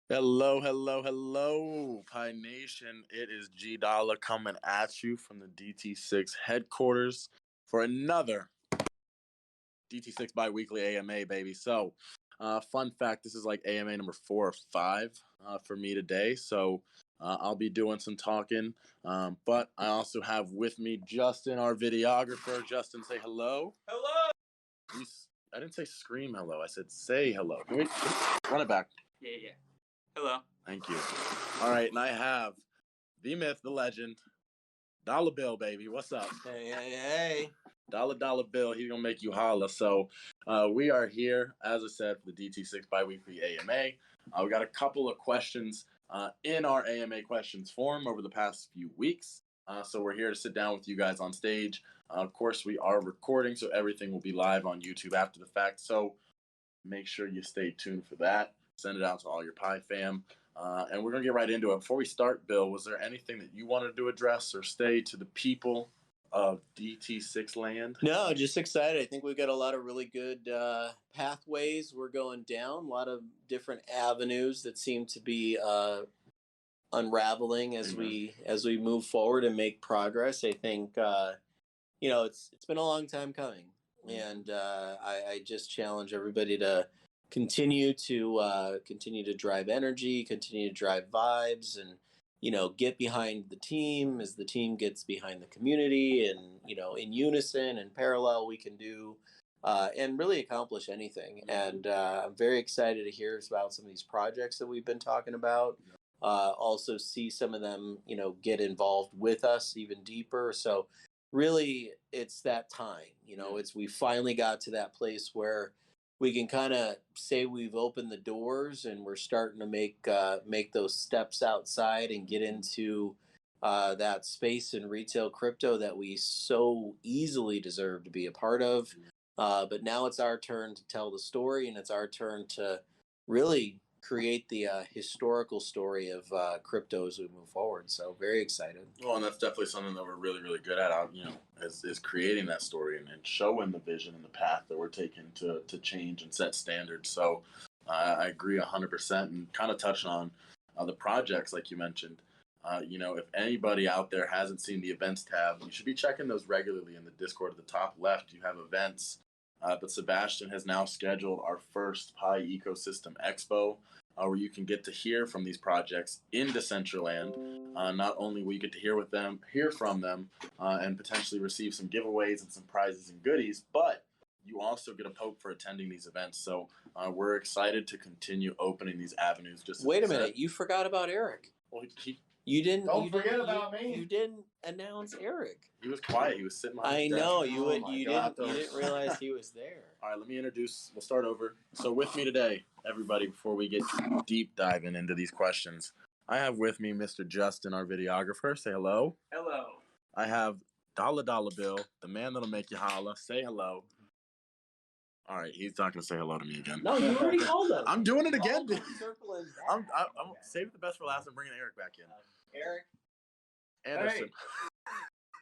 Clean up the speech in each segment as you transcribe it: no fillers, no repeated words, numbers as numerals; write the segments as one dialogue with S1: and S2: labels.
S1: Hello, hello, hello, Pi Nation. It is G Dollar coming at you from the DT6 headquarters for another DT6 Bi-Weekly AMA, baby. So, fun fact, this is like AMA number 4 or 5 for me today. So, I'll be doing some talking. But I also have with me Justin, our videographer. Justin, say hello.
S2: Hello.
S1: I didn't say scream hello. I said say hello. Can we run it back?
S2: Yeah. Hello.
S1: Thank you. All right, and I have the myth, the legend, Dollar Bill, baby. What's up?
S2: Hey.
S1: Dollar Bill. He's gonna make you holla. So, we are here, as I said, for the DT6 Bi-Weekly AMA. We got a couple of questions in our AMA questions form over the past few weeks. So we're here to sit down with you guys on stage. Of course, we are recording, so everything will be live on YouTube after the fact. So make sure you stay tuned for that. Send it out to all your Pi fam. And we're going to get right into it. Before we start, Bill, was there anything that you wanted to address or say to the people of DT6 land?
S2: No, just excited. I think we've got a lot of really good pathways we're going down, a lot of different avenues that seem to be unraveling as we move forward and make progress. I think it's been a long time coming, and I just challenge everybody to continue to drive energy, continue to drive vibes, and get behind the team as the team gets behind the community, and in unison and parallel we can do and really accomplish anything. And I'm very excited to hear about some of these projects that we've been talking about. Also see some of them get involved with us even deeper. So really it's that time, it's we finally got to that place where we can kind of say we've opened the doors and we're starting to make those steps outside and get into that space in retail crypto that we so easily deserve to be a part of. But now it's our turn to tell the story, and it's our turn to really create the historical story of crypto as we move forward. So very excited.
S1: Well, and that's definitely something that we're really, really good at, is creating that story and showing the vision and the path that we're taking to change and set standards. So I agree 100%, and kind of touching on the projects like you mentioned. If anybody out there hasn't seen the events tab, you should be checking those regularly in the Discord. At the top left, you have events. But Sebastian has now scheduled our first Pi Ecosystem Expo, where you can get to hear from these projects in Decentraland. Not only will you get to hear from them, and potentially receive some giveaways and some prizes and goodies, but you also get a poke for attending these events. So we're excited to continue opening these avenues.
S2: Wait a minute, you forgot about Eric.
S1: Well,
S2: you didn't.
S3: Don't forget about me.
S2: You didn't announce Eric.
S1: He was quiet. He was sitting behind his
S2: I
S1: desk.
S2: know you didn't realize he was there.
S1: All right, let me introduce. We'll start over. So with me today, everybody, before we get deep diving into these questions, I have with me Mr. Justin, our videographer. Say hello.
S2: Hello.
S1: I have Dollar Bill, the man that'll make you holla. Say hello. All right, he's not gonna say hello to me again.
S2: No, you already called him.
S1: I'm doing it again.
S2: I'm
S1: saving the best for last and bringing Eric back in.
S2: Eric
S1: Anderson.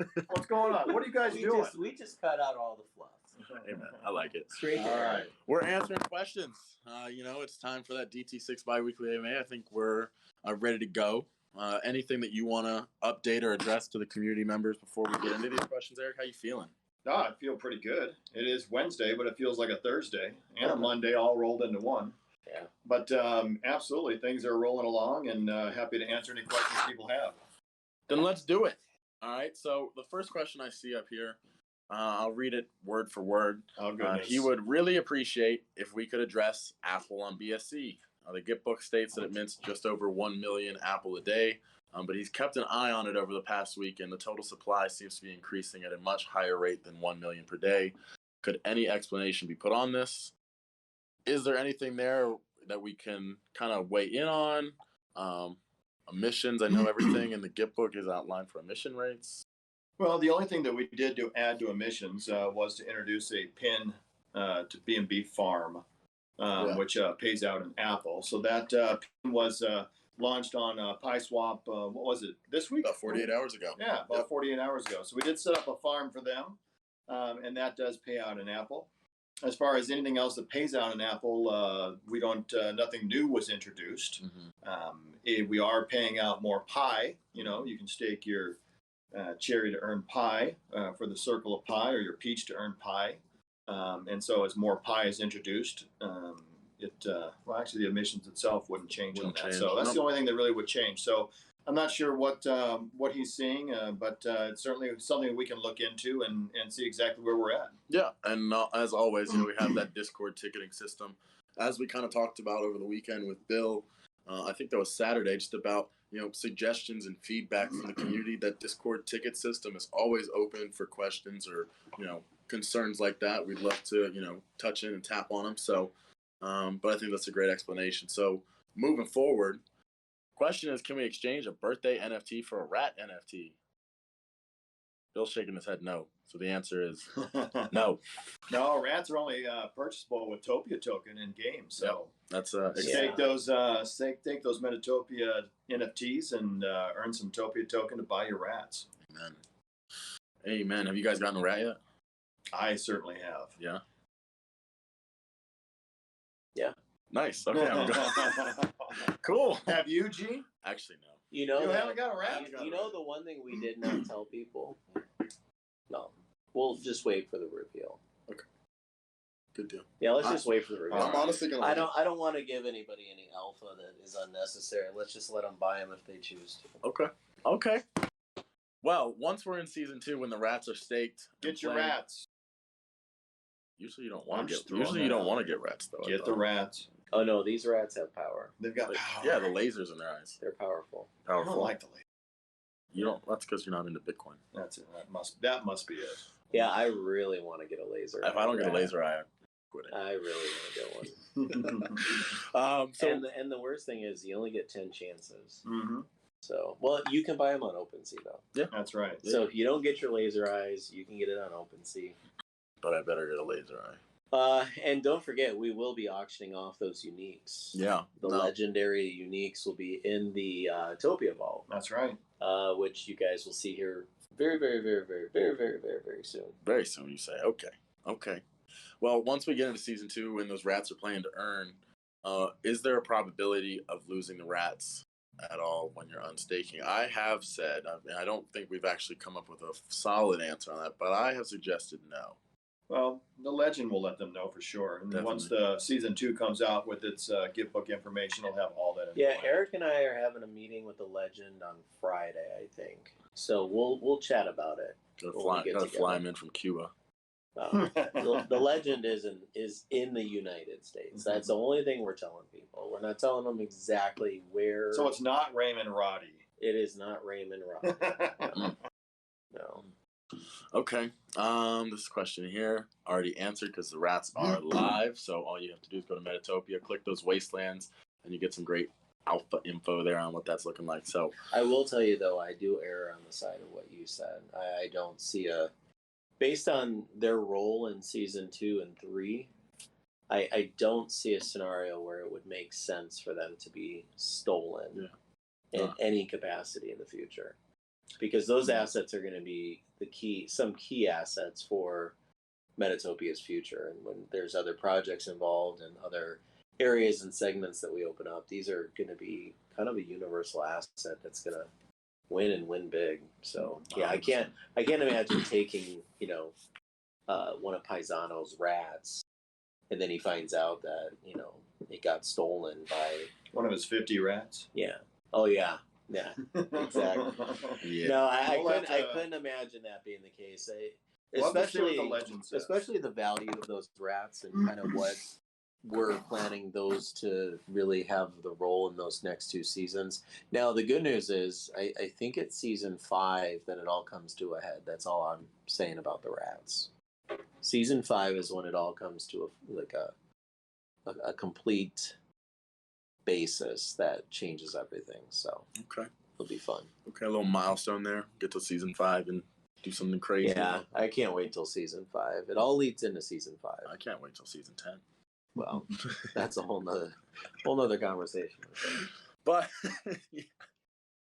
S3: Hey. What's going on? What are you guys doing?
S2: We just cut out all the fluff.
S1: Amen. I like it.
S2: Straight to
S3: all right.
S1: We're answering questions. It's time for that DT6 Bi-Weekly AMA. I think we're ready to go. Anything that you want to update or address to the community members before we get into these questions, Eric? How you feeling?
S3: No, I feel pretty good. It is Wednesday, but it feels like a Thursday and a Monday all rolled into one.
S2: Yeah.
S3: But absolutely, things are rolling along, and happy to answer any questions people have.
S1: Then let's do it. All right. So the first question I see up here, I'll read it word for word.
S3: Oh, goodness.
S1: He would really appreciate if we could address Apple on BSC. The Gitbook states that it mints just over 1 million Apple a day, but he's kept an eye on it over the past week, and the total supply seems to be increasing at a much higher rate than 1 million per day. Could any explanation be put on this? Is there anything there that we can kind of weigh in on? Emissions, I know everything in the Gitbook is outlined for emission rates.
S3: Well, the only thing that we did to add to emissions was to introduce a pin to B&B Farm, which pays out in Apple. So that pin was launched on PiSwap, what was it, this week?
S1: About 48 hours ago.
S3: Yeah, about 48 hours ago. So we did set up a farm for them, and that does pay out in Apple. as far as anything else that pays out in Apple, we don't. Nothing new was introduced. We are paying out more pie. You can stake your cherry to earn pie for the circle of pie, or your peach to earn pie. And so, as more pie is introduced, well, actually, the emissions itself wouldn't change on that. So that's the only thing that really would change. So I'm not sure what he's seeing, but it's certainly something we can look into and see exactly where we're at.
S1: Yeah, and as always, we have that Discord ticketing system, as we kind of talked about over the weekend with Bill. I think that was Saturday, just about suggestions and feedback from the community. That Discord ticket system is always open for questions or concerns like that. We'd love to touch in and tap on them. So, but I think that's a great explanation. So moving forward. Question is, can we exchange a birthday NFT for a rat NFT? Bill's shaking his head no. So the answer is no.
S3: No, rats are only purchasable with Topia token in game. So
S1: that's
S3: take those Metatopia NFTs and earn some Topia token to buy your rats.
S1: Amen. Amen. Have you guys gotten a rat yet?
S3: I certainly have.
S1: Yeah.
S2: Yeah.
S1: Nice. Okay. I'm good. Cool.
S3: Have you, G?
S1: Actually, no.
S3: You haven't got a rat?
S2: The one thing we did not tell people? No. We'll just wait for the reveal.
S1: Okay. Good deal.
S2: Yeah, let's just wait for the reveal.
S1: I'm honestly gonna.
S2: I don't want to give anybody any alpha that is unnecessary. Let's just let them buy them if they choose to.
S1: Okay. Well, once we're in season 2, when the rats are staked,
S3: get your rats.
S1: Usually you don't want to get. Usually you don't want to get rats though.
S3: Get the rats.
S2: Oh no, these rats have power.
S3: They've got power.
S1: Yeah, the lasers in their eyes.
S2: They're powerful.
S3: I don't like the lasers.
S1: You don't. That's because you're not into Bitcoin.
S3: That's it. That must be it.
S2: Yeah, I really want to get a laser.
S1: If I don't get a laser eye, I'm quitting.
S2: I really want to get one. And the worst thing is you only get 10 chances.
S3: Mm-hmm.
S2: So, well, you can buy them on OpenSea though.
S1: Yeah,
S3: that's right.
S2: So if you don't get your laser eyes, you can get it on OpenSea.
S1: But I better get a laser eye.
S2: And don't forget, we will be auctioning off those uniques.
S1: Yeah.
S2: The legendary uniques will be in the Topia Vault.
S3: That's right.
S2: Which you guys will see here very, very, very, very, very, very, very, very soon.
S1: Very soon, you say. Okay. Well, once we get into season 2, when those rats are playing to earn, is there a probability of losing the rats at all when you're unstaking? I have said, I don't think we've actually come up with a solid answer on that, but I have suggested no.
S3: Well, the legend will let them know for sure. And
S1: Definitely.
S3: Once the season 2 comes out with its gift book information, it'll have all that.
S2: Yeah, Eric and I are having a meeting with the legend on Friday, I think. So we'll chat about it.
S1: Gotta fly him in from Cuba.
S2: The legend is in the United States. That's the only thing we're telling people. We're not telling them exactly where.
S3: So it's not Raymond Roddy.
S2: It is not Raymond Roddy. No.
S1: Okay. This question here already answered because the rats are live. So all you have to do is go to Metatopia, click those wastelands, and you get some great alpha info there on what that's looking like. So
S2: I will tell you though, I do err on the side of what you said. I don't see based on their role in season 2 and 3, I don't see a scenario where it would make sense for them to be stolen in any capacity in the future. Because those assets are going to be some key assets for Metatopia's future. And when there's other projects involved and other areas and segments that we open up, these are going to be kind of a universal asset that's going to win big. So yeah, I can't imagine taking one of Paisano's rats, and then he finds out that it got stolen by
S3: one of his 50 rats.
S2: Yeah. Oh yeah. Yeah, exactly.
S1: Yeah.
S2: No, I couldn't imagine that being the case. Especially the value of those rats and kind of what we're planning those to really have the role in those next 2 seasons. Now, the good news is I think it's season 5 that it all comes to a head. That's all I'm saying about the rats. Season 5 is when it all comes to a complete basis that changes everything. So
S1: okay,
S2: it'll be fun.
S1: Okay, a little milestone there. Get to season 5 and do something crazy.
S2: Yeah, I can't wait till season 5. It all leads into season 5.
S1: I can't wait till season 10.
S2: Well, that's a whole nother conversation.
S1: But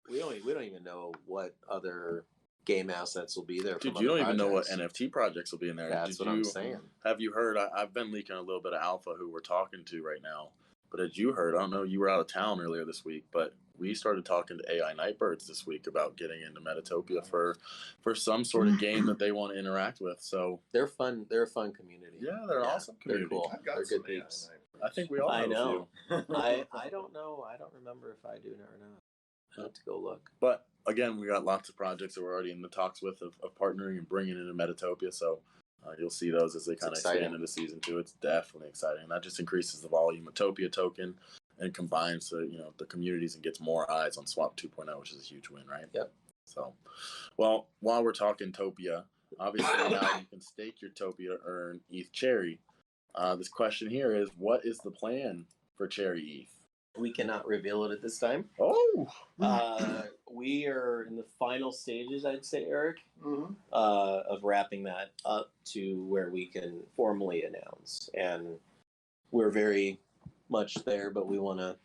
S2: we don't even know what other game assets will be there.
S1: Dude,
S2: from
S1: you
S2: other
S1: don't even know what
S2: projects.
S1: NFT projects will be in there.
S2: That's what I'm saying.
S1: Have you heard? I've been leaking a little bit of alpha who we're talking to right now. But as you heard, I don't know, you were out of town earlier this week, but we started talking to AI Nightbirds this week about getting into Metatopia for some sort of game that they want to interact with. So
S2: they're fun. They're a fun community.
S1: yeah, they're an awesome community.
S2: They're cool.
S3: I've got
S2: They're
S3: some
S2: good
S3: AI
S2: peeps.
S1: I think we all have
S2: I know.
S1: a few.
S2: I don't know. I don't remember if I do or not. I have to go look.
S1: But again, we got lots of projects that we're already in the talks with of partnering and bringing into Metatopia. So you'll see those as they kind of expand into season 2. It's definitely exciting. And that just increases the volume of Topia token and combines the communities and gets more eyes on Swap 2.0, which is a huge win, right?
S2: Yep.
S1: So, well, while we're talking Topia, obviously now you can stake your Topia to earn ETH Cherry. This question here is, what is the plan for Cherry ETH?
S2: We cannot reveal it at this time.
S1: Oh!
S2: We are in the final stages, I'd say, Eric, of wrapping that up to where we can formally announce. And we're very much there, but we want to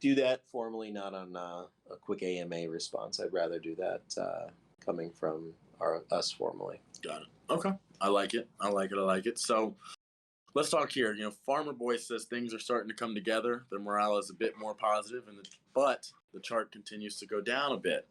S2: do that formally, not on a quick AMA response. I'd rather do that coming from us formally. Got it.
S1: Okay. I like it. I like it. So let's talk here. Farmer Boy says things are starting to come together. Their morale is a bit more positive, but the chart continues to go down a bit.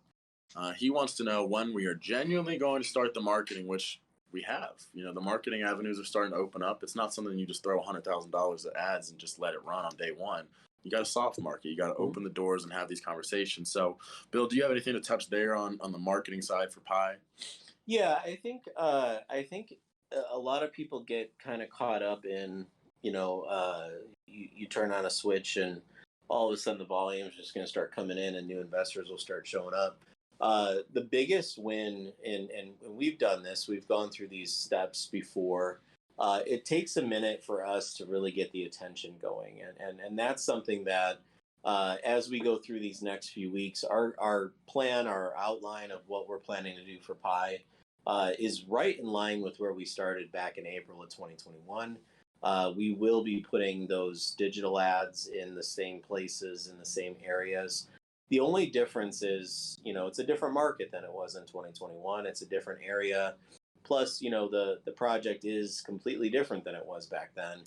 S1: He wants to know when we are genuinely going to start the marketing, which we have. The marketing avenues are starting to open up. It's not something you just throw $100,000 at ads and just let it run on day one. You got to soft market. You got to open the doors and have these conversations. So, Bill, do you have anything to touch there on the marketing side for Pi?
S2: Yeah, I think a lot of people get kind of caught up in, you turn on a switch and all of a sudden the volume is just going to start coming in and new investors will start showing up. The biggest win, and we've done this, we've gone through these steps before. It takes a minute for us to really get the attention going. And that's something that as we go through these next few weeks, our plan, our outline of what we're planning to do for Pi is right in line with where we started back in April of 2021. We will be putting those digital ads in the same places, in the same areas. The only difference is, it's a different market than it was in 2021. It's a different area. Plus, the project is completely different than it was back then.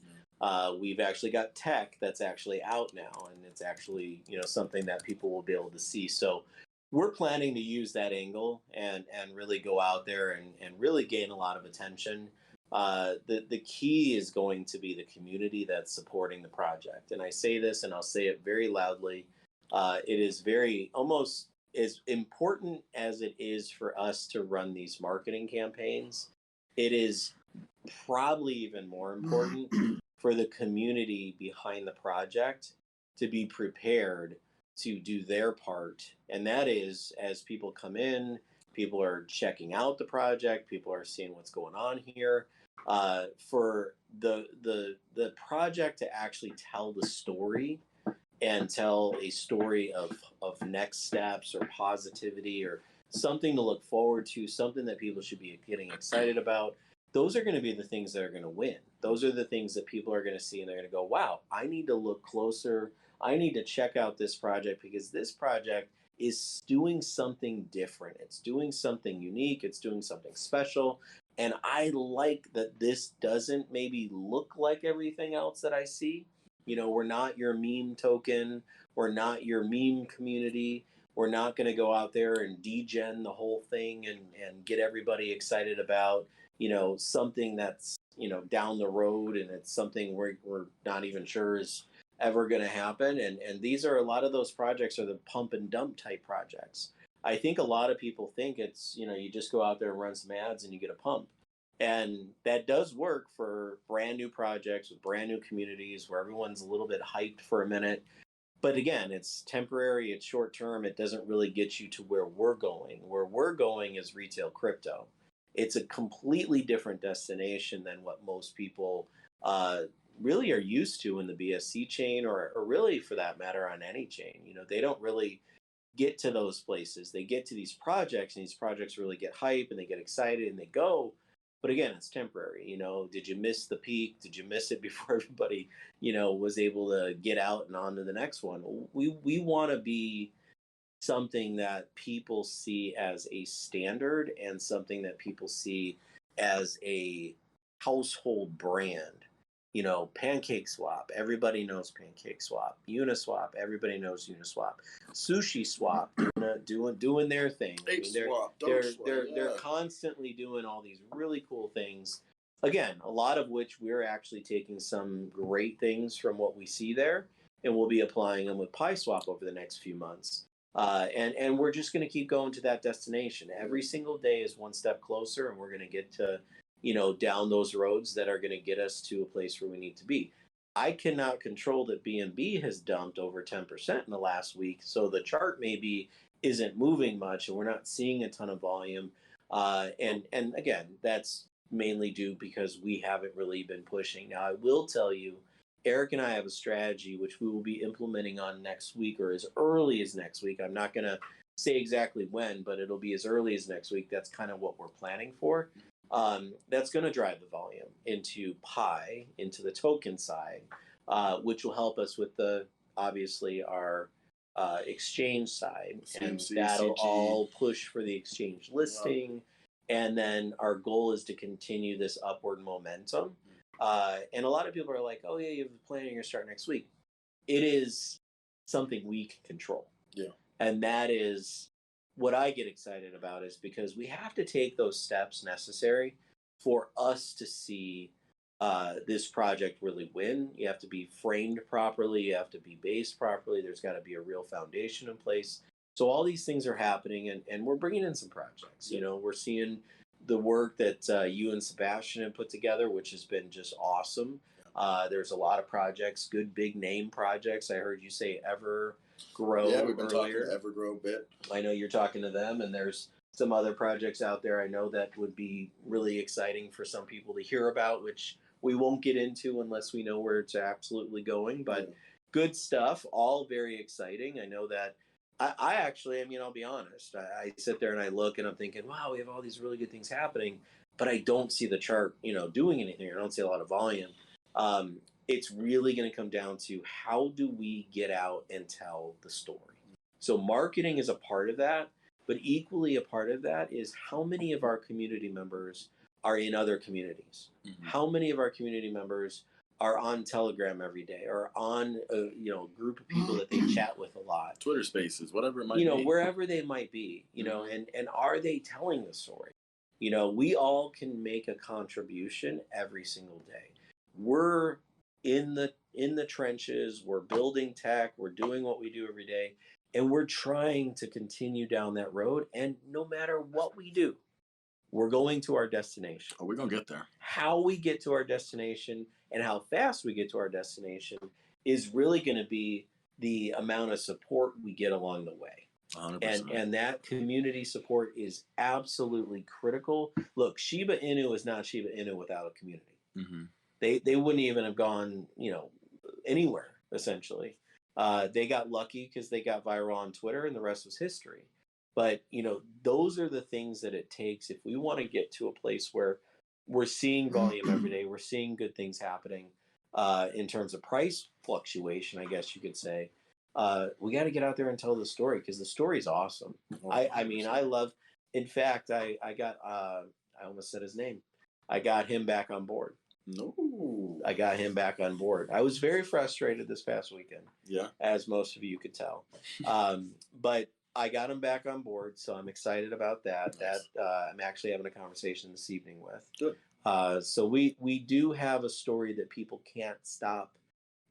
S2: We've actually got tech that's actually out now, and it's actually, something that people will be able to see. So we're planning to use that angle and really go out there and really gain a lot of attention. The key is going to be the community that's supporting the project. And I say this, and I'll say it very loudly. It is very almost as important as it is for us to run these marketing campaigns. It is probably even more important for the community behind the project to be prepared to do their part. And that is, as people come in, people are checking out the project, people are seeing what's going on here. For the project to actually tell the story and tell a story of next steps or positivity or something to look forward to, something that people should be getting excited about, those are going to be the things that are going to win. Those are the things that people are going to see and they're going to go, wow, I need to look closer. I need to check out this project because this project is doing something different. It's doing something unique. It's doing something special. And I like that this doesn't maybe look like everything else that I see. We're not your meme token. We're not your meme community. We're not going to go out there and degen the whole thing and get everybody excited about, something that's, down the road and it's something we're not even sure is ever going to happen. And these are a lot of those projects are the pump and dump type projects. I think a lot of people think it's, you just go out there and run some ads and you get a pump. And that does work for brand new projects with brand new communities where everyone's a little bit hyped for a minute. But again, it's temporary, it's short term. It doesn't really get you to where we're going. Where we're going is retail crypto. It's a completely different destination than what most people really are used to in the BSC chain or really for that matter on any chain. They don't really get to those places. They get to these projects and these projects really get hype and they get excited and they go. But again, it's temporary. Did you miss the peak? Did you miss it before everybody, was able to get out and on to the next one? We want to be something that people see as a standard and something that people see as a household brand. You know, Pancake Swap, everybody knows Pancake Swap. Uniswap, everybody knows Uniswap. Sushi Swap, doing their thing. I mean, they're constantly doing all these really cool things. Again, a lot of which we're actually taking some great things from what we see there, and we'll be applying them with PieSwap over the next few months. And we're just going to keep going to that destination. Every single day is one step closer, and we're going to get to, you know, down those roads that are going to get us to a place where we need to be. I cannot control that BNB has dumped over 10% in the last week, so the chart maybe isn't moving much, and we're not seeing a ton of volume. And again, that's mainly due because we haven't really been pushing. Now, I will tell you, Eric and I have a strategy which we will be implementing on next week, or as early as next week. I'm not going to say exactly when, but it'll be as early as next week. That's kind of what we're planning for. That's going to drive the volume into Pi, into the token side, which will help us with obviously our exchange side. And that'll all push for the exchange listing. And then our goal is to continue this upward momentum. And a lot of people are like, oh, yeah, you have a plan and you're starting next week. It is something we can control.
S1: Yeah.
S2: And that is what I get excited about, is because we have to take those steps necessary for us to see this project really win. You have to be framed properly. You have to be based properly. There's got to be a real foundation in place. So all these things are happening, and we're bringing in some projects. You know, we're seeing the work that you and Sebastian have put together, which has been just awesome. There's a lot of projects, good big name projects. I heard you say Evergrow.
S1: Yeah, we've been
S2: earlier.
S1: talking to Evergrow a bit.
S2: I know you're talking to them, and there's some other projects out there I know that would be really exciting for some people to hear about, which we won't get into unless we know where it's absolutely going. But good stuff, all very exciting. I know that I actually, I mean, I'll be honest. I sit there and I look and I'm thinking, wow, we have all these really good things happening, but I don't see the chart, you know, doing anything. I don't see a lot of volume. It's really going to come down to how do we get out and tell the story. So marketing is a part of that, but equally a part of that is how many of our community members are in other communities. Mm-hmm. How many of our community members are on Telegram every day, or on a group of people that they chat with a lot,
S1: Twitter Spaces, whatever it might be,
S2: wherever they might be, and are they telling the story? We all can make a contribution every single day. We're in the trenches, we're building tech, we're doing what we do every day, and we're trying to continue down that road. And no matter what we do, we're going to our destination.
S1: Oh, we're going to get there.
S2: How we get to our destination and how fast we get to our destination is really going to be the amount of support we get along the way.
S1: 100%.
S2: And that community support is absolutely critical. Look, Shiba Inu is not Shiba Inu without a community.
S1: Mm-hmm.
S2: They wouldn't even have gone, anywhere, essentially. They got lucky because they got viral on Twitter, and the rest was history. But, those are the things that it takes if we want to get to a place where we're seeing volume every day, we're seeing good things happening in terms of price fluctuation, I guess you could say. We got to get out there and tell the story, because the story is awesome. I mean, I love, in fact, I got, I almost said his name. I got him back on board.
S1: No.
S2: I got him back on board. I was very frustrated this past weekend.
S1: Yeah. As
S2: most of you could tell. But I got him back on board, so I'm excited about that. Nice. That I'm actually having a conversation this evening with.
S1: Good.
S2: So we do have a story that people can't stop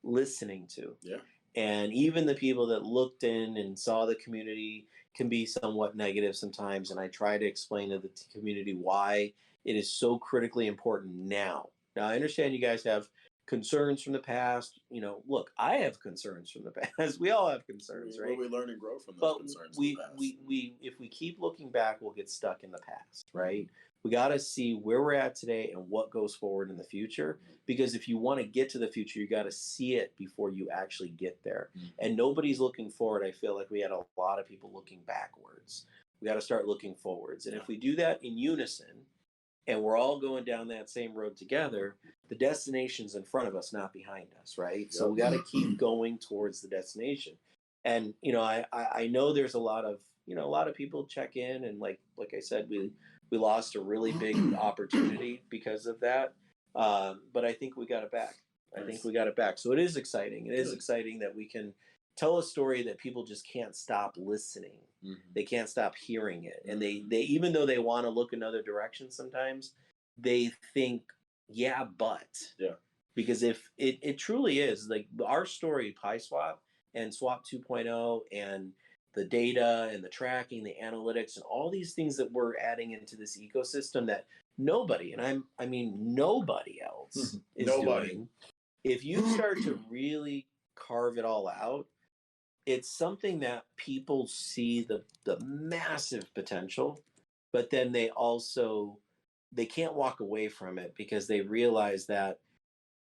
S2: listening to.
S1: Yeah.
S2: And even the people that looked in and saw the community can be somewhat negative sometimes. And I try to explain to the community why it is so critically important now. Now, I understand you guys have concerns from the past. Look, I have concerns from the past. We all have concerns, right?
S1: We learn and grow from those concerns.
S2: If we keep looking back, we'll get stuck in the past, right? We got to see where we're at today and what goes forward in the future. Because if you want to get to the future, you got to see it before you actually get there. Mm-hmm. And nobody's looking forward. I feel like we had a lot of people looking backwards. We got to start looking forwards. And if we do that in unison, and we're all going down that same road together, the destination's in front of us, not behind us, right? Yep. So we got to keep going towards the destination. And I know there's a lot of a lot of people check in, and like I said, we lost a really big opportunity because of that. But I think we got it back. I think we got it back. So it is exciting. It is exciting that we can tell a story that people just can't stop listening. They can't stop hearing it. And they even though they want to look another direction sometimes, they think, yeah, but. Yeah. Because if it truly is, like our story, PieSwap and Swap 2.0 and the data and the tracking, the analytics, and all these things that we're adding into this ecosystem that nobody, and I mean nobody else is doing. If you start to really carve it all out, it's something that people see the massive potential, but then they can't walk away from it because they realize that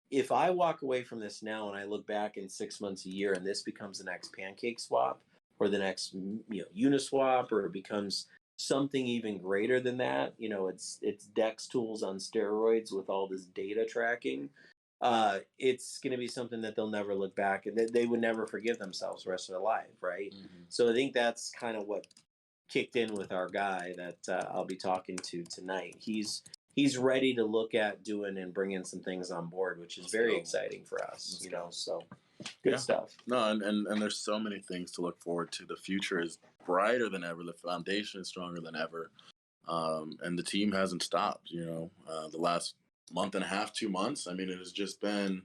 S2: if I walk away from this now and I look back in 6 months, a year, and this becomes the next Pancake Swap or the next Uniswap, or it becomes something even greater than that, it's DEX tools on steroids with all this data tracking. It's going to be something that they'll never look back, and they would never forgive themselves the rest of their life, right? So I think that's kind of what kicked in with our guy that I'll be talking to tonight. He's ready to look at doing and bringing some things on board, which is very exciting for us, so good stuff.
S1: No, and there's so many things to look forward to. The future is brighter than ever. The foundation is stronger than ever. And the team hasn't stopped, the last month and a half, 2 months. I mean, it has just been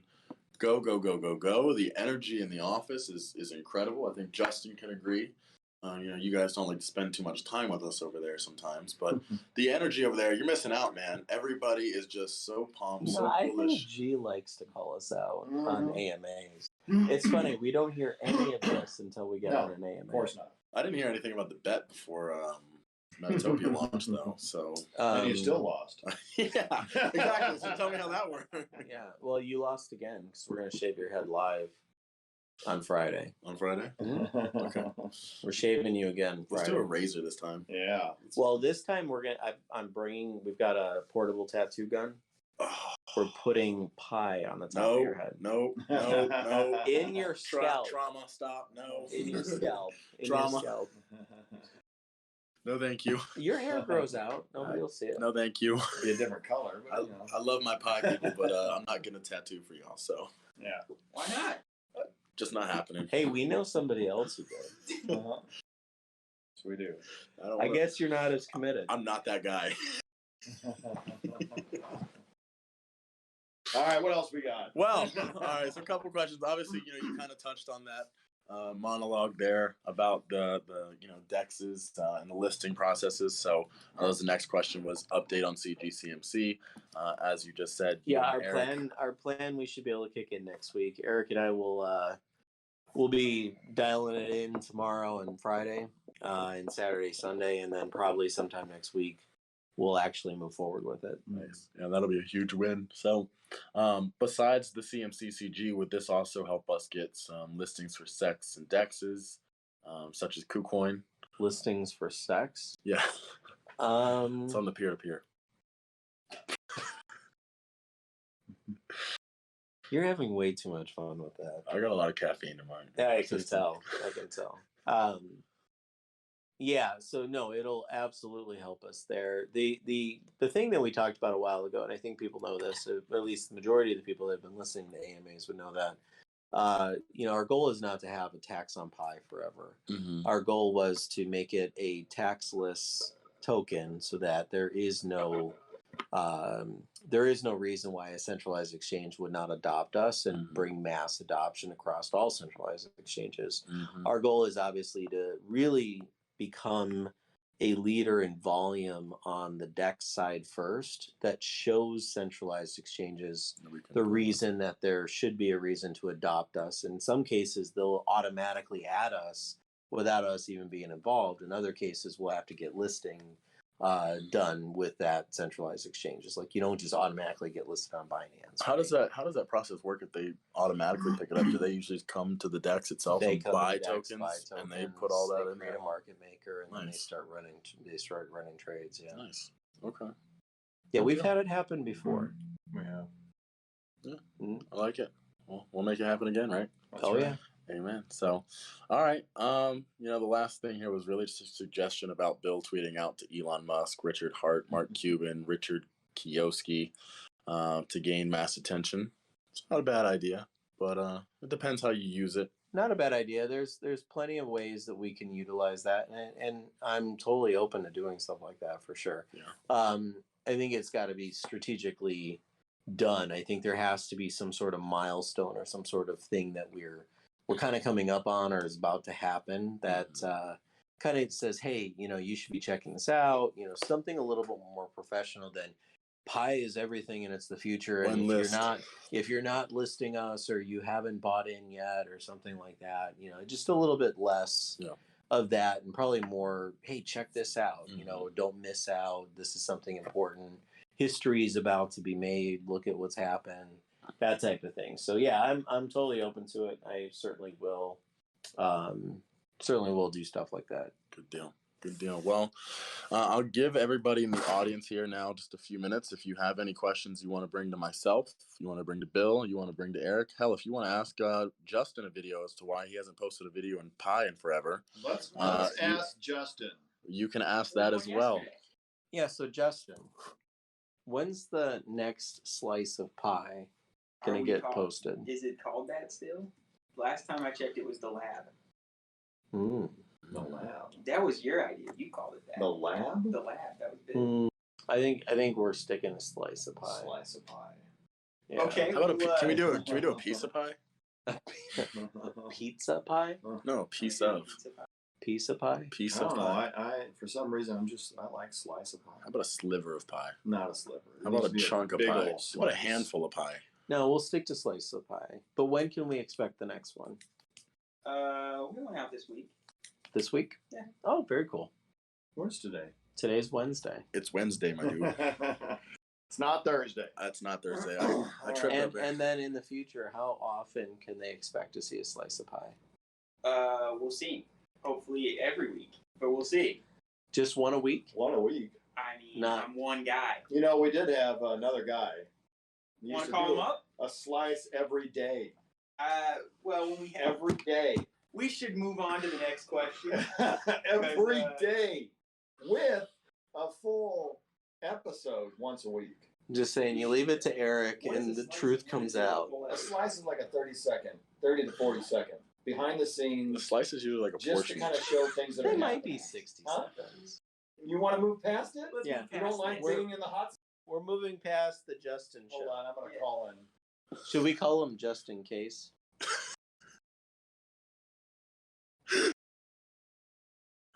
S1: go, go, go, go, go. The energy in the office is incredible. I think Justin can agree. You guys don't like to spend too much time with us over there sometimes, but the energy over there, you're missing out, man. Everybody is just so pumped, so
S2: I
S1: bullish.
S2: think G likes to call us out on AMAs. It's funny, we don't hear any of this until we get on an AMA.
S3: Of course not.
S1: I didn't hear anything about the bet before Metatopia launched, though. So
S3: and you still lost.
S1: Yeah, exactly. So tell me how that worked.
S2: Yeah, well, you lost again because we're going to shave your head live on Friday.
S1: On Friday? Okay.
S2: We're shaving you again Friday.
S1: Let's do a razor this time.
S3: Yeah.
S2: Well, this time we've got a portable tattoo gun. We're putting pie on the top of your head.
S1: No.
S2: In your scalp.
S1: Trauma, stop. No.
S2: In your scalp.
S1: Trauma.
S2: Your scalp.
S1: No, thank you.
S2: Your hair grows out. Nobody will see it.
S1: No, thank you.
S3: It'll be a different color. But,
S1: I love my pie people, but I'm not getting a tattoo for y'all. So
S3: yeah. Why not?
S1: Just not happening.
S2: Hey, we know somebody else who did.
S3: So we do.
S2: I guess you're not as committed.
S1: I'm not that guy.
S3: All right, what else we got?
S1: Well, all right, so a couple questions. Obviously, you kind of touched on that monologue there about the DEXs and the listing processes. So the next question was update on CGCMC. As you just said.
S2: Yeah, our plan, we should be able to kick in next week. Eric and I we'll be dialing it in tomorrow and Friday, and Saturday, Sunday, and then probably sometime next week we'll actually move forward with it.
S1: Nice. Yeah, that'll be a huge win. So besides the CMCCG, would this also help us get some listings for SEX and DEXs, such as KuCoin?
S2: Listings for SEX?
S1: Yeah. It's on the peer-to-peer.
S2: You're having way too much fun with that.
S1: I got a lot of caffeine in mine.
S2: Yeah, I can tell. Yeah, so no, it'll absolutely help us there. The thing that we talked about a while ago, and I think people know this, or at least the majority of the people that have been listening to AMAs would know that, our goal is not to have a tax on Pi forever. Our goal was to make it a taxless token so that there is no reason why a centralized exchange would not adopt us and bring mass adoption across all centralized exchanges. Our goal is obviously to really become a leader in volume on the DEX side first that shows centralized exchanges the reason that there should be a reason to adopt us. In some cases, they'll automatically add us without us even being involved. In other cases, we'll have to get listing done with that centralized exchanges. Like, you don't just automatically get listed on Binance.
S1: How does that process work if they automatically pick it up? Do they usually come to the DEX itself and buy tokens, and they put all that in there?
S2: They create a market maker, and then they start running trades. Yeah.
S1: Nice. Okay.
S2: Yeah, we've had it happen before.
S3: We have.
S1: Yeah. I like it. Well, we'll make it happen again, right?
S2: Oh yeah.
S1: Amen. So, all right. The last thing here was really just a suggestion about Bill tweeting out to Elon Musk, Richard Hart, Mark Cuban, Richard Kiyosaki, to gain mass attention. It's not a bad idea, but it depends how you use it.
S2: Not a bad idea. There's plenty of ways that we can utilize that, and I'm totally open to doing stuff like that for sure.
S1: Yeah.
S2: I think it's got to be strategically done. I think there has to be some sort of milestone or some sort of thing that we're kind of coming up on or is about to happen that kind of says, hey, you should be checking this out. Something a little bit more professional than pie is everything and it's the future. And if you're not listing us or you haven't bought in yet or something like that, just a little bit less of that and probably more, hey, check this out. Don't miss out. This is something important. History is about to be made. Look at what's happened. That type of thing. So yeah, I'm totally open to it. I certainly will do stuff like that.
S1: Good deal. Well, I'll give everybody in the audience here now just a few minutes. If you have any questions you want to bring to myself, if you want to bring to Bill, you want to bring to Eric, hell, if you want to ask Justin a video as to why he hasn't posted a video in pie in forever.
S3: Let's ask Justin.
S1: You can ask that as well.
S2: Yeah, so Justin, when's the next slice of pie going to get posted?
S4: Is it called that still? Last time I checked, it was the lab.
S3: The lab.
S4: That was your idea. You called it that.
S3: The lab?
S4: The lab. That was big.
S2: I think we're sticking a slice of pie.
S3: Slice of pie.
S2: Yeah.
S4: Okay.
S1: How about can we do a piece of pie?
S2: Pizza pie?
S1: No, a piece of.
S2: Piece of pie?
S1: Piece
S3: I
S1: of
S3: don't know.
S1: pie.
S3: I for some reason I like slice of pie.
S1: How about a sliver of pie?
S3: Not a sliver.
S1: How about a chunk of pie? How about a handful of pie?
S2: No, we'll stick to slice of pie. But when can we expect the next one?
S4: We went out this week.
S2: This week?
S4: Yeah.
S2: Oh, very cool.
S3: Where's today?
S2: Today's Wednesday.
S1: It's Wednesday, my dude.
S3: It's not Thursday.
S1: It's not Thursday. I tripped up there.
S2: And then in the future, how often can they expect to see a slice of pie?
S4: We'll see. Hopefully every week, but we'll see.
S2: Just one a week?
S3: One a week.
S4: I mean, I'm one guy.
S3: We did have another guy.
S4: You want to call him up?
S3: A slice every day.
S4: Well, when we have
S3: every day.
S4: We should move on to the next question.
S3: Every day with a full episode once a week.
S2: Just saying, you leave it to Eric and the truth comes out.
S3: A slice is like a 30 to 40 second. Behind the scenes.
S1: The slice is usually like a
S3: just
S1: portion.
S3: Just to kind of show things that
S2: It might be 60 seconds.
S3: You want to move past it?
S2: Yeah.
S3: You don't like being in the hot.
S2: We're moving past the Justin show.
S3: Hold on, I'm going to call in.
S2: Should we call him just in case?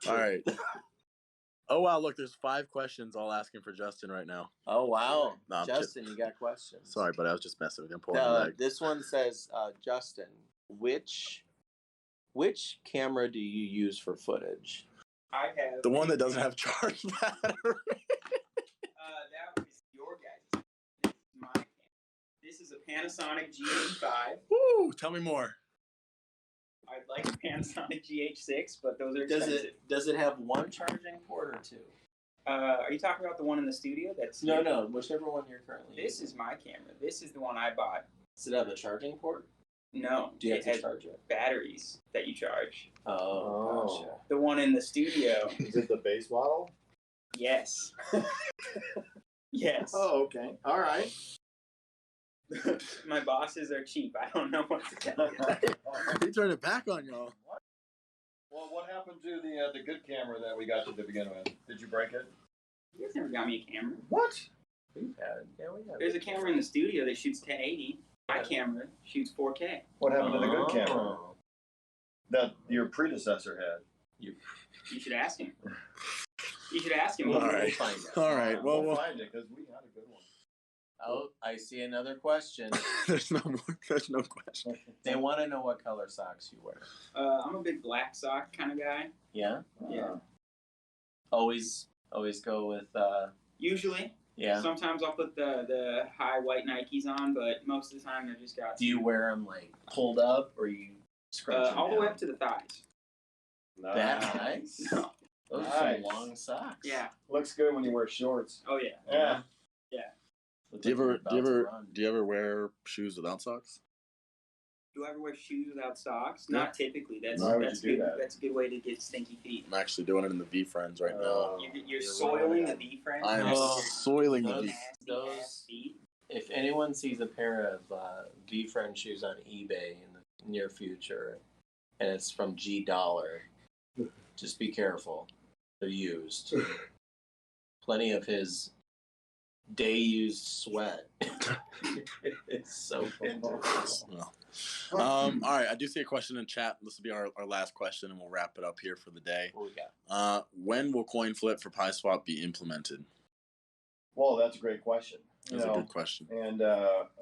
S1: All right. Oh, wow. Look, there's 5 questions all asking for Justin right now.
S2: Oh, wow.
S1: No,
S2: Justin, you got questions.
S1: Sorry, but I was just messing with him.
S2: This one says, Justin, which camera do you use for footage?
S4: I have
S1: the one that doesn't have charge battery.
S4: That was your guys'. This is my camera. This is a Panasonic GH5.
S1: Woo! Tell me more.
S4: I'd like a Panasonic GH6, but those are expensive.
S2: Does it have one charging port or 2?
S4: Are you talking about the one in the studio?
S2: No, whichever one you're currently
S4: This
S2: using.
S4: is my camera. This is the one I bought.
S2: Does it have a charging port?
S4: No.
S2: Do you have to
S4: has
S2: charge it?
S4: batteries that you charge.
S2: Oh, gotcha.
S4: The one in the studio.
S3: Is it the base model?
S4: Yes. Yes.
S3: Oh, okay. All right.
S4: My bosses are cheap. I don't know what to tell you.
S1: He turned it back on y'all.
S3: Well, what happened to the good camera that we got to begin with? Did you break it?
S4: You guys never got me a camera.
S3: What?
S2: We had.
S4: There's a camera in the studio that shoots 1080. My camera shoots 4K.
S3: What happened to the good camera that your predecessor had?
S4: You should ask him. You should ask him.
S1: All right.
S2: We'll find out.
S1: All right. Well,
S3: we'll find it because we had a good one.
S2: Oh, I see another question.
S1: There's no question.
S2: They want to know what color socks you wear.
S4: I'm a big black sock kind of guy.
S2: Yeah?
S4: Yeah.
S2: Always go with,
S4: Usually.
S2: yeah.
S4: Sometimes I'll put the high white Nikes on, but most of the time they're just got.
S2: Do you wear them like pulled up or you scrunch them
S4: all the
S2: down?
S4: way up to the thighs?
S2: That nice.
S4: No.
S2: Those
S3: Nice.
S2: are some long socks.
S4: Yeah.
S3: Looks good when you wear shorts.
S4: Oh yeah.
S3: Yeah.
S2: Look
S1: Do you
S2: like you're
S1: ever
S2: about to run.
S1: wear shoes without socks?
S4: Do I ever wear shoes without socks?
S1: Yeah.
S4: Not typically. That's
S3: Why would
S4: that's
S3: you do
S4: good.
S3: that?
S4: That's a good way to get stinky feet.
S1: I'm actually doing it in the V friends right now.
S4: You're soiling the V friends.
S1: I am
S2: Oh,
S1: soiling the V.
S4: Nasty
S2: those-
S4: ass feet.
S2: If anyone sees a pair of V-Friend shoes on eBay in the near future, and it's from G Dollar, just be careful. They're used. Plenty of his day-used sweat. It's so dangerous.
S1: All right, I do see a question in chat. This will be our last question, and we'll wrap it up here for the day.
S2: What we got?
S1: When will coin flip for PieSwap be implemented?
S3: Well, that's a great question.
S1: That's a good question.
S3: And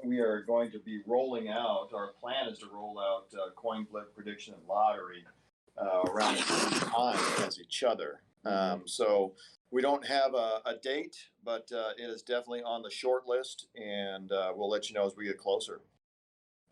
S3: we are going to be rolling out, our plan is to roll out coin flip, prediction, and lottery around the same time as each other. So we don't have a date, but it is definitely on the short list, and we'll let you know as we get closer.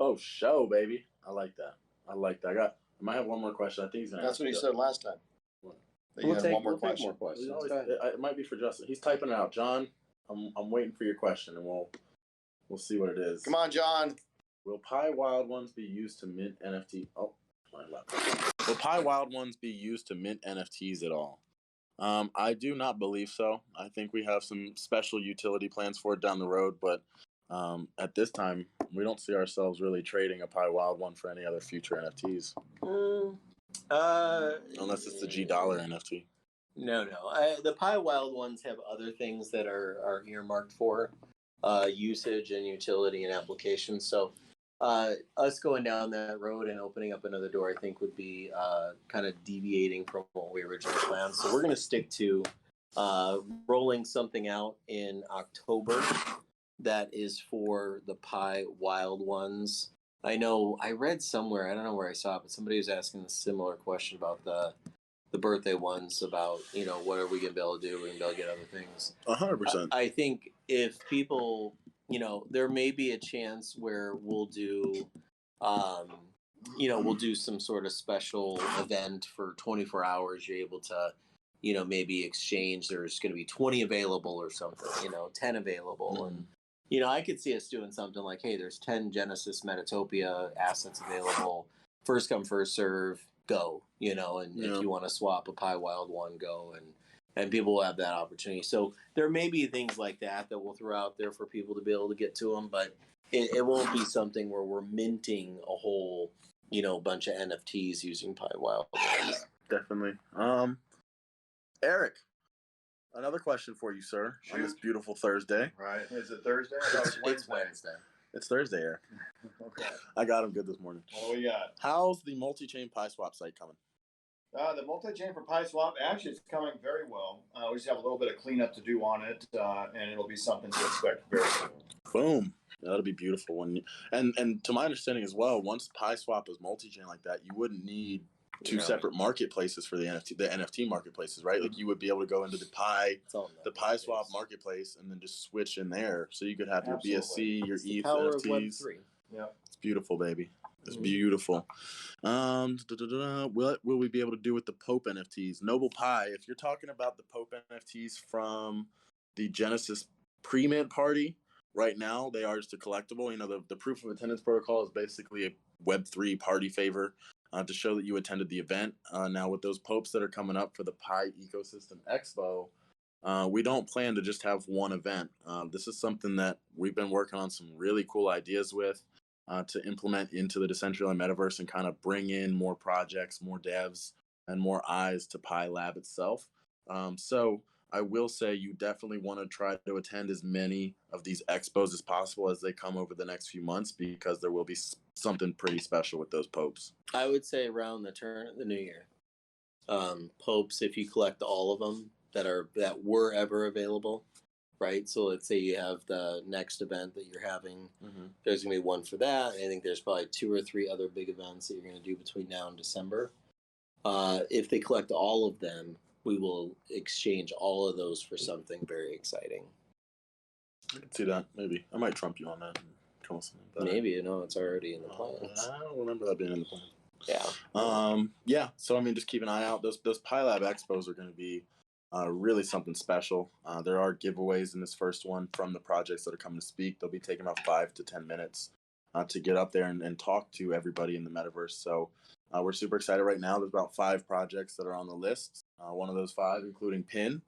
S1: Oh, show, baby. I like that. I might have one more question. I think he's going to
S3: That's what he said last time.
S1: What?
S3: That you had one more question.
S2: More questions.
S1: It might be for Justin. He's typing it out. John, I'm waiting for your question, and we'll see what it is.
S3: Come on, John.
S1: Will Pi Wild Ones be used to mint NFT? Oh, my laptop. Will Pi Wild Ones be used to mint NFTs at all? I do not believe so. I think we have some special utility plans for it down the road, but at this time, we don't see ourselves really trading a Pi Wild One for any other future NFTs. Unless it's the G Dollar NFT.
S2: No. The Pi Wild ones have other things that are earmarked for usage and utility and application. So us going down that road and opening up another door, I think, would be kind of deviating from what we originally planned. So we're going to stick to rolling something out in October that is for the Pi Wild ones. I know I read somewhere, I don't know where I saw it, but somebody was asking a similar question about the birthday ones, about, what are we going to be able to do? We're going to be able to get other things.
S1: 100%.
S2: I think if people, there may be a chance where we'll do, we'll do some sort of special event for 24 hours. You're able to, maybe exchange. There's going to be 20 available or something, 10 available. And, I could see us doing something like, hey, there's 10 Genesis Metatopia assets available. First come, first serve, go, and if you want to swap a Pi Wild one, go, and people will have that opportunity. So there may be things like that we'll throw out there for people to be able to get to them, but it won't be something where we're minting a whole, bunch of NFTs using Pi Wild.
S1: Definitely. Eric, another question for you, sir.
S3: Shoot.
S1: On this beautiful Thursday.
S3: Right. Is it Thursday? I thought it was
S2: It's Wednesday.
S1: It's Thursday, Eric.
S3: Okay.
S1: I got him good this morning.
S3: What do we got?
S1: How's the multi-chain PieSwap site coming?
S3: The multi-chain for PieSwap, actually, it's coming very well. We just have a little bit of cleanup to do on it, and it'll be something to expect very soon.
S1: Boom. That'll be beautiful. And to my understanding as well, once PieSwap is multi-chain like that, you wouldn't need two separate marketplaces for the NFT marketplaces, right? Like you would be able to go into the PieSwap marketplace and then just switch in there. So you could have your BSC, your ETH, NFTs.
S3: Yeah.
S1: It's beautiful, baby. It's beautiful. What will we be able to do with the Pope NFTs? Noble Pi, if you're talking about the Pope NFTs from the Genesis pre-mint party, right now they are just a collectible. The proof of attendance protocol is basically a Web3 party favor to show that you attended the event. Now with those Popes that are coming up for the Pi Ecosystem Expo, we don't plan to just have one event. This is something that we've been working on some really cool ideas with to implement into the Decentraland metaverse and kind of bring in more projects, more devs, and more eyes to Pi Lab itself. So I will say you definitely want to try to attend as many of these expos as possible as they come over the next few months, because there will be something pretty special with those Popes.
S2: I would say around the turn of the new year. Popes, if you collect all of them that were ever available, right? So let's say you have the next event that you're having. There's going to be one for that. I think there's probably 2 or 3 other big events that you're going to do between now and December. If they collect all of them, we will exchange all of those for something very exciting.
S1: I can see that. Maybe I might trump you on that. Come with something better.
S2: Maybe it's already in the plans.
S1: I don't remember that being in the plan.
S2: Yeah.
S1: Yeah. So just keep an eye out. Those Pi Lab expos are going to be really something special. There are giveaways in this first one from the projects that are coming to speak. They'll be taking about 5 to 10 minutes to get up there and talk to everybody in the metaverse. So we're super excited right now. There's about 5 projects that are on the list. One of those 5, including PIN.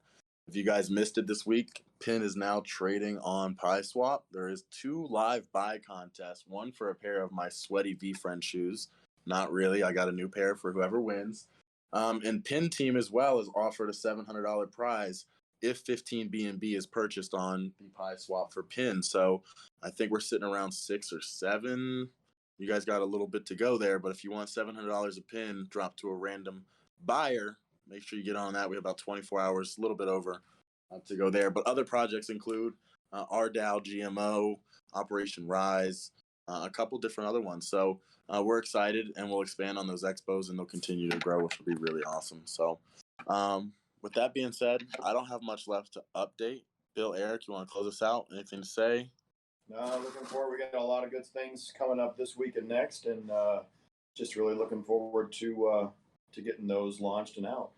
S1: If you guys missed it this week, PIN is now trading on PieSwap. There is 2 live buy contests, one for a pair of my sweaty V-Friend shoes. Not really. I got a new pair for whoever wins. And PIN team as well has offered a $700 prize if 15 BNB is purchased on the PieSwap for PIN. So I think we're sitting around 6 or 7. You guys got a little bit to go there, but if you want $700 a PIN dropped to a random buyer, make sure you get on that. We have about 24 hours, a little bit over to go there. But other projects include RDAO, GMO, Operation Rise, a couple different other ones. So we're excited, and we'll expand on those expos, and they'll continue to grow, which will be really awesome. So with that being said, I don't have much left to update. Bill, Eric, you want to close us out? Anything to say?
S3: No, looking forward. We got a lot of good things coming up this week and next, and just really looking forward to getting those launched and out.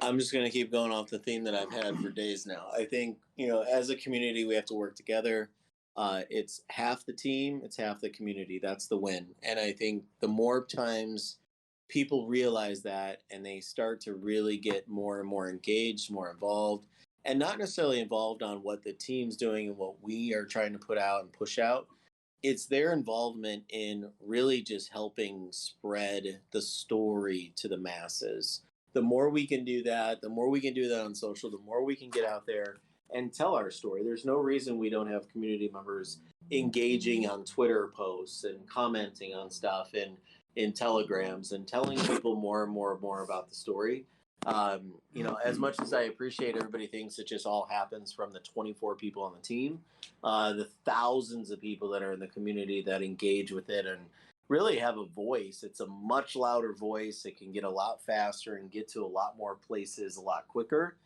S2: I'm just going to keep going off the theme that I've had for days now. I think, as a community, we have to work together. It's half the team, it's half the community. That's the win. And I think the more times people realize that and they start to really get more and more engaged, more involved, and not necessarily involved on what the team's doing and what we are trying to put out and push out. It's their involvement in really just helping spread the story to the masses. The more we can do that, the more we can do that on social, the more we can get out there and tell our story. There's no reason we don't have community members engaging on Twitter posts and commenting on stuff and in telegrams and telling people more and more about the story. As much as I appreciate everybody thinks it just all happens from the 24 people on the team, the thousands of people that are in the community that engage with it and really have a voice. It's a much louder voice. It can get a lot faster and get to a lot more places a lot quicker.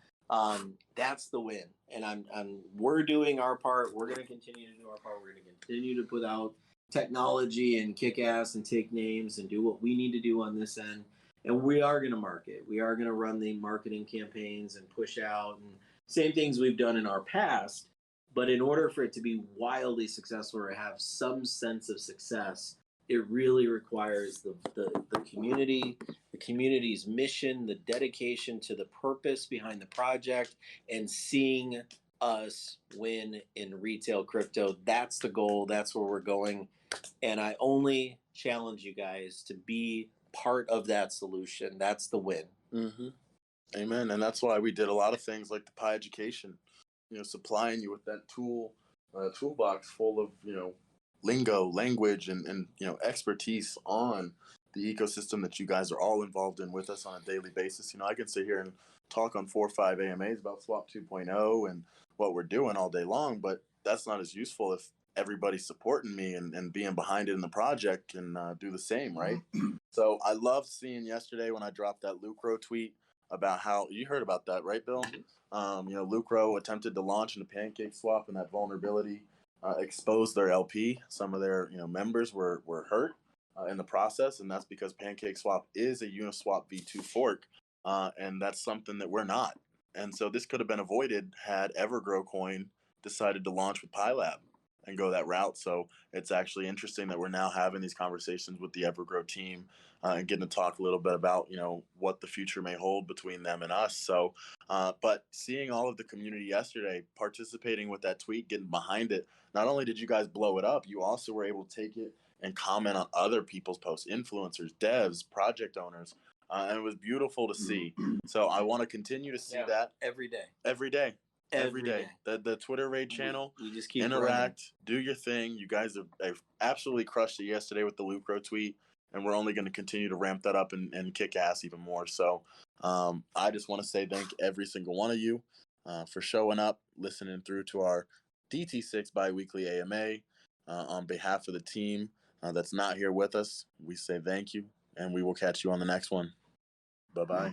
S2: That's the win. And we're doing our part. We're going to continue to do our part. We're going to continue to put out technology and kick ass and take names and do what we need to do on this end. And we are going to market. We are going to run the marketing campaigns and push out and same things we've done in our past. But in order for it to be wildly successful or have some sense of success, it really requires the community, the community's mission, the dedication to the purpose behind the project, and seeing us win in retail crypto. That's the goal. That's where we're going. And I only challenge you guys to be part of that solution. That's the win.
S1: Mm-hmm. Amen. And that's why we did a lot of things like the Pi Education, supplying you with that toolbox full of, lingo, language, and expertise on the ecosystem that you guys are all involved in with us on a daily basis. I can sit here and talk on 4 or 5 AMAs about Swap 2.0 and what we're doing all day long, but that's not as useful if everybody's supporting me and being behind it in the project can do the same, right? So I loved seeing yesterday when I dropped that Lucro tweet about how you heard about that, right, Bill? Lucro attempted to launch into Pancake Swap, and that vulnerability exposed their LP. Some of their members were hurt in the process, and that's because Pancake Swap is a Uniswap v2 fork, and that's something that we're not. And so this could have been avoided had Evergrow Coin decided to launch with PyLab and go that route. So it's actually interesting that we're now having these conversations with the Evergrow team and getting to talk a little bit about, what the future may hold between them and us. So, but seeing all of the community yesterday participating with that tweet, getting behind it, not only did you guys blow it up, you also were able to take it and comment on other people's posts, influencers, devs, project owners. And it was beautiful to see. So I want to continue to see that
S2: every day.
S1: Every day. The Twitter raid channel,
S2: we just keep
S1: interact,
S2: running.
S1: Do your thing. You guys have absolutely crushed it yesterday with the Lucro tweet, and we're only going to continue to ramp that up and kick ass even more. So I just want to say thank every single one of you for showing up, listening through to our DT6 Bi-Weekly AMA. On behalf of the team that's not here with us, we say thank you, and we will catch you on the next one. Bye-bye.